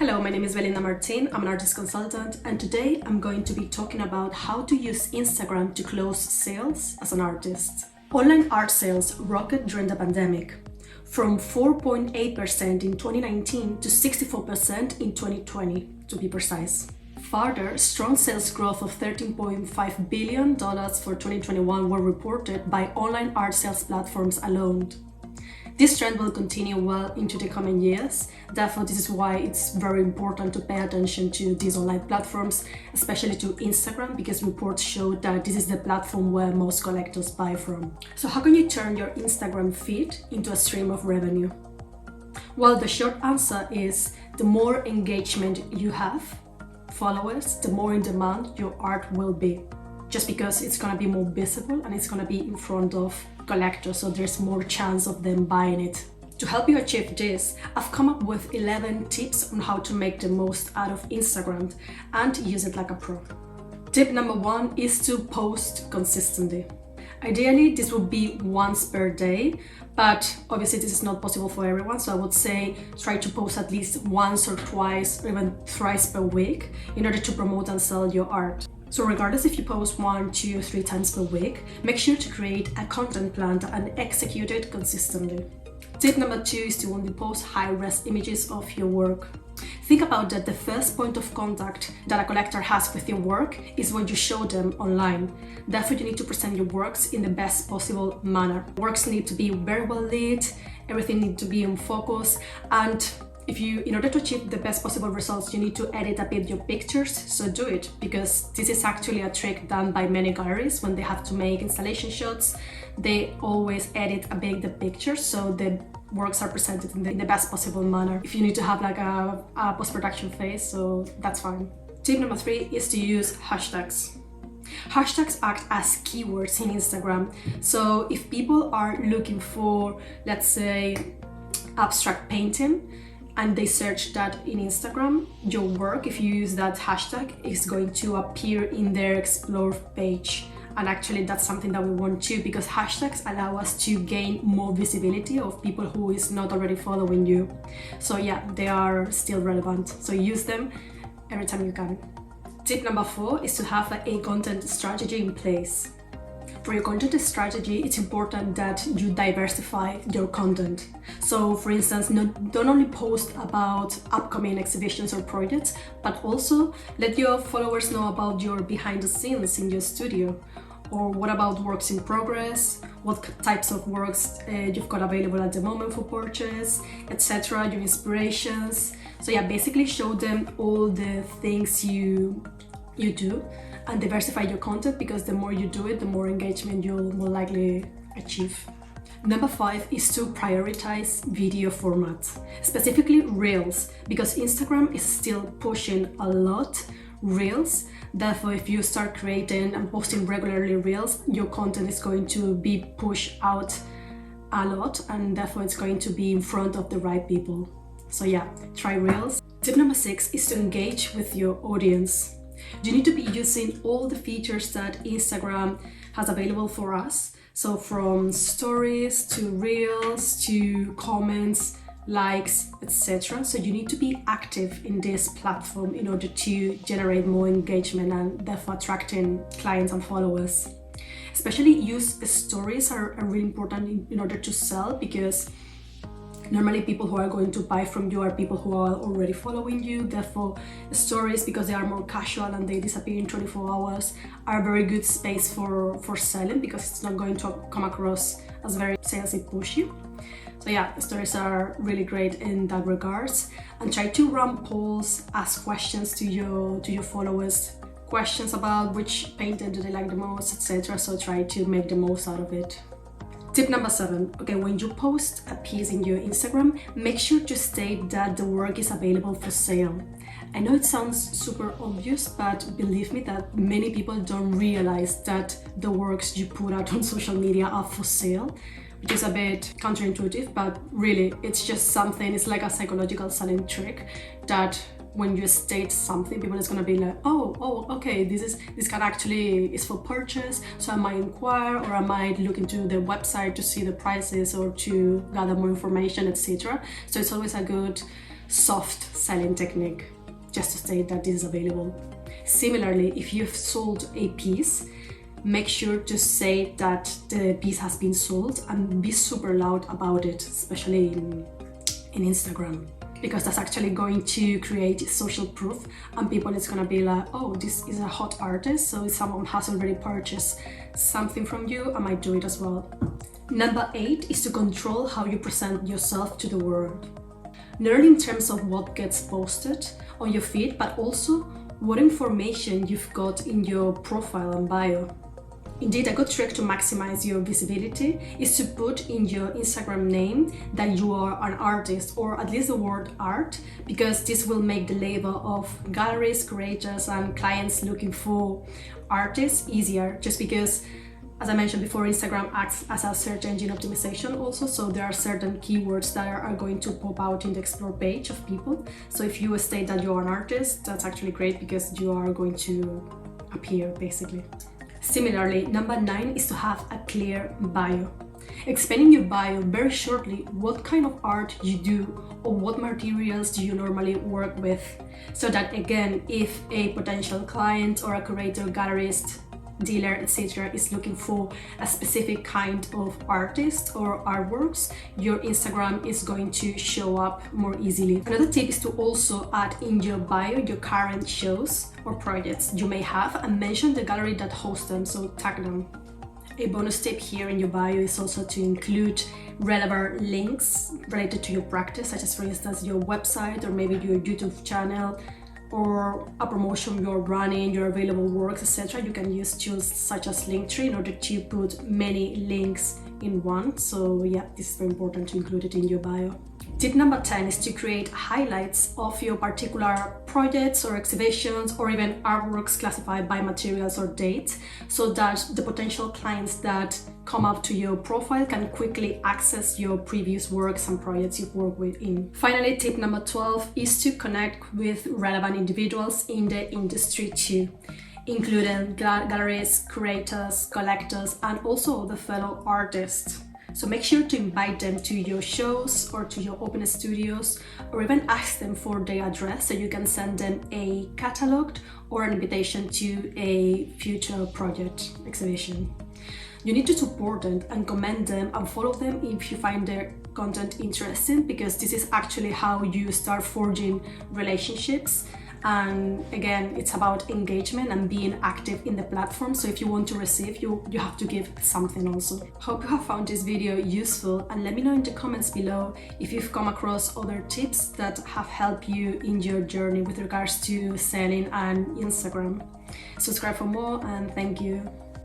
Hello, my name is Belinda Martin. I'm an artist consultant, and today I'm going to be talking about how to use Instagram to close sales as an artist. Online art sales rocketed during the pandemic, from 4.8% in 2019 to 64% in 2020, to be precise. Further, strong sales growth of $13.5 billion for 2021 were reported by online art sales platforms alone. This trend will continue well into the coming years. Therefore, this is why it's very important to pay attention to these online platforms, especially to Instagram, because reports show that this is the platform where most collectors buy from. So how can you turn your Instagram feed into a stream of revenue? Well, the short answer is the more engagement you have, followers, the more in demand your art will be. Just because it's gonna be more visible and it's gonna be in front of collectors, so there's more chance of them buying it. To help you achieve this, I've come up with 11 tips on how to make the most out of Instagram and use it like a pro. Tip number 1 is to post consistently. Ideally, this would be once per day, but obviously this is not possible for everyone, so I would say try to post at least once or twice or even thrice per week in order to promote and sell your art. So regardless if you post 1, 2, 3 times per week, make sure to create a content plan and execute it consistently. Tip number 2 is to only post high-res images of your work. Think about that the first point of contact that a collector has with your work is when you show them online. Therefore, you need to present your works in the best possible manner. Works need to be very well lit, everything needs to be in focus, and in order to achieve the best possible results, you need to edit a bit your pictures, so do it, because this is actually a trick done by many galleries. When they have to make installation shots, they always edit a bit the pictures so the works are presented in the best possible manner. If you need to have like a post-production phase, so that's fine. Tip number 3 is to use hashtags. Hashtags act as keywords in Instagram, so if people are looking for, let's say, abstract painting, and they search that in Instagram, your work, if you use that hashtag, is going to appear in their explore page. And actually that's something that we want too, because hashtags allow us to gain more visibility of people who is not already following you. So yeah, they are still relevant, so use them every time you can. Tip number 4 is to have a content strategy in place. For your content strategy, it's important that you diversify your content. So for instance, don't only post about upcoming exhibitions or projects, but also let your followers know about your behind the scenes in your studio. Or what about works in progress, what types of works you've got available at the moment for purchase, etc., your inspirations. So yeah, basically show them all the things you do, and diversify your content, because the more you do it, the more engagement you'll more likely achieve. Number 5 is to prioritize video formats, specifically Reels, because Instagram is still pushing a lot Reels. Therefore, if you start creating and posting regularly Reels, your content is going to be pushed out a lot, and therefore it's going to be in front of the right people. So yeah, try Reels. Tip number 6 is to engage with your audience. You need to be using all the features that Instagram has available for us. So from stories to reels to comments, likes, etc. So you need to be active in this platform in order to generate more engagement and therefore attracting clients and followers. Especially use stories are really important in order to sell, because normally people who are going to buy from you are people who are already following you. Therefore, stories, because they are more casual and they disappear in 24 hours, are a very good space for selling, because it's not going to come across as very salesy pushy. So yeah, stories are really great in that regards. And try to run polls, ask questions to your followers, questions about which painting do they like the most, etc. So try to make the most out of it. Tip number 7, okay, when you post a piece in your Instagram, make sure to state that the work is available for sale. I know it sounds super obvious, but believe me that many people don't realize that the works you put out on social media are for sale, which is a bit counterintuitive, but really it's just something, it's like a psychological selling trick that when you state something, people is gonna be like, oh, okay, this can actually is for purchase, so I might inquire, or I might look into the website to see the prices or to gather more information, etc. So it's always a good soft selling technique, just to state that this is available. Similarly, if you've sold a piece, make sure to say that the piece has been sold and be super loud about it, especially in Instagram, because that's actually going to create social proof, and people is gonna be like, oh, this is a hot artist, so if someone has already purchased something from you, I might do it as well. Number 8 is to control how you present yourself to the world. Not only in terms of what gets posted on your feed, but also what information you've got in your profile and bio. Indeed, a good trick to maximize your visibility is to put in your Instagram name that you are an artist, or at least the word art, because this will make the label of galleries, curators, and clients looking for artists easier, just because, as I mentioned before, Instagram acts as a search engine optimization also, so there are certain keywords that are going to pop out in the explore page of people. So if you state that you're an artist, that's actually great because you are going to appear basically. Similarly, number 9 is to have a clear bio. Explaining your bio very shortly what kind of art you do or what materials do you normally work with, so that again, if a potential client or a curator, gallerist, dealer, etc. is looking for a specific kind of artist or artworks, your Instagram is going to show up more easily. Another tip is to also add in your bio your current shows or projects you may have and mention the gallery that hosts them, so tag them. A bonus tip here in your bio is also to include relevant links related to your practice, such as for instance your website or maybe your YouTube channel, or a promotion you're running, your available works, etc. You can use tools such as Linktree in order to put many links in one. So yeah, this is very important to include it in your bio. Tip number 10 is to create highlights of your particular projects or exhibitions or even artworks classified by materials or dates, so that the potential clients that come up to your profile can quickly access your previous works and projects you've worked with in. Finally, tip number 12 is to connect with relevant individuals in the industry too, including galleries, curators, collectors, and also the fellow artists. So make sure to invite them to your shows or to your open studios, or even ask them for their address so you can send them a catalog or an invitation to a future project exhibition. You need to support them and commend them and follow them if you find their content interesting, because this is actually how you start forging relationships. And again, it's about engagement and being active in the platform. So if you want to receive, you have to give something also. Hope you have found this video useful, and let me know in the comments below if you've come across other tips that have helped you in your journey with regards to selling and Instagram. Subscribe for more, and thank you.